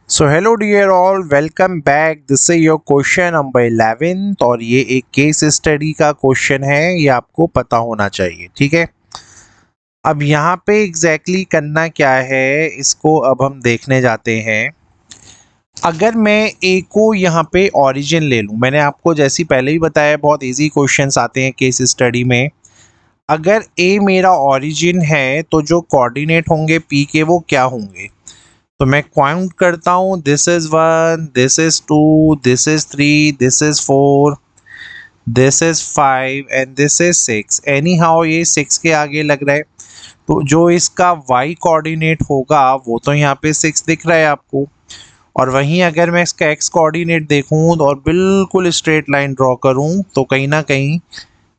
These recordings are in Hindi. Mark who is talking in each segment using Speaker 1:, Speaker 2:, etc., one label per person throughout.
Speaker 1: So hello dear all, welcome back. This is your question number 11 और ये एक केस स्टडी का क्वेश्चन है। ये आपको पता होना चाहिए, ठीक है। अब यहाँ पे एग्जैक्टली करना क्या है, इसको अब हम देखने जाते हैं। अगर मैं ए को यहाँ पे ओरिजिन ले लूँ, मैंने आपको जैसी पहले ही बताया, बहुत इजी क्वेश्चंस आते हैं केस स्टडी में। अगर ए मेरा ओरिजिन है तो जो कोऑर्डिनेट होंगे पी के वो क्या होंगे, तो मैं काउंट करता हूँ। This is 1, this is 2, this is 3, this is 4, this is 5 and this is 6। Any how ये 6 के आगे लग रहा है, तो जो इसका y कोऑर्डिनेट होगा वो तो यहाँ पे 6 दिख रहा है आपको। और वहीं अगर मैं इसका x कोऑर्डिनेट देखूँ और बिल्कुल स्ट्रेट लाइन ड्रॉ करूँ तो कहीं ना कहीं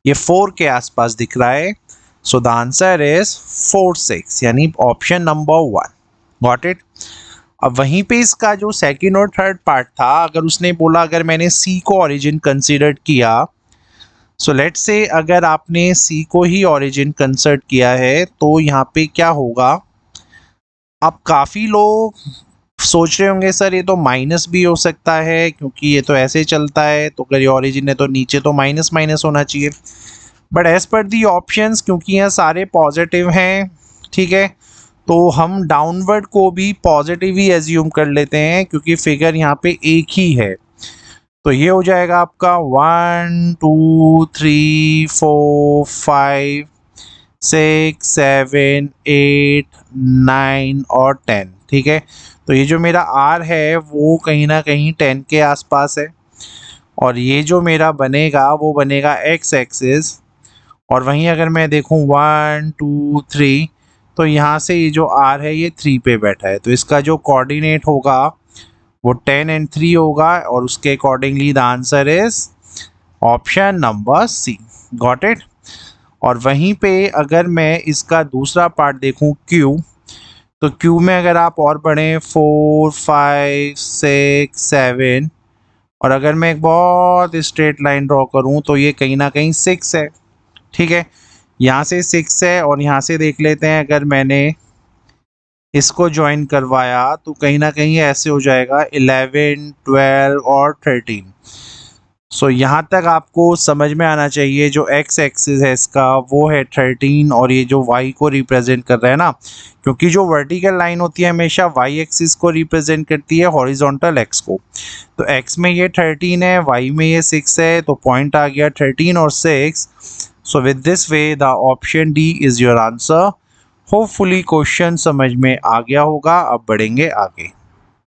Speaker 1: ये 4 के आसपास दिख रहा है। सो द आंसर इज 4 6, यानी ऑप्शन नंबर 1। Got it. अब वहीं पे इसका जो सेकंड और थर्ड पार्ट था, अगर उसने बोला अगर मैंने सी को ओरिजिन कंसीडर किया, सो लेट्स से अगर आपने सी को ही ओरिजिन कंसीडर किया है तो यहाँ पे क्या होगा। अब काफ़ी लोग सोच रहे होंगे सर ये तो माइनस भी हो सकता है, क्योंकि ये तो ऐसे चलता है, तो अगर ये ओरिजिन है तो नीचे तो माइनस माइनस होना चाहिए। But as per the options, क्योंकि यहाँ सारे पॉजिटिव हैं, ठीक है, तो हम डाउनवर्ड को भी पॉजिटिव ही एज्यूम कर लेते हैं, क्योंकि फिगर यहाँ पे एक ही है। तो ये हो जाएगा आपका 1 2 3 4 5 6 7 8 9 और 10, ठीक है। तो ये जो मेरा R है वो कहीं ना कहीं 10 के आसपास है, और ये जो मेरा बनेगा वो बनेगा x एक्सिस। और वहीं अगर मैं देखूं 1 2 3, तो यहाँ से ये जो R है ये 3 पे बैठा है, तो इसका जो कोऑर्डिनेट होगा वो 10 एंड 3 होगा, और उसके accordingly the answer is option number C. Got it. और वहीं पे अगर मैं इसका दूसरा पार्ट देखूं Q, तो Q में अगर आप और बढ़ें 4 5 6 7, और अगर मैं एक बहुत स्ट्रेट लाइन ड्रॉ करूं तो ये कहीं ना कहीं 6 है, ठीक है। यहाँ से 6 है, और यहाँ से देख लेते हैं अगर मैंने इसको ज्वाइन करवाया तो कहीं ना कहीं ऐसे हो जाएगा 11 12 और 13। सो यहाँ तक आपको समझ में आना चाहिए, जो x एक्सिस है इसका वो है 13, और ये जो y को रिप्रेजेंट कर रहा है ना, क्योंकि जो वर्टिकल लाइन होती है हमेशा y एक्सिस को रिप्रेजेंट करती है, हॉरिजॉन्टल x को। तो x में ये 13 है, y में ये 6 है, तो पॉइंट आ गया 13 और 6। So with this way the option D is your answer. Hopefully question समझ में आ गया होगा। अब बढ़ेंगे आगे।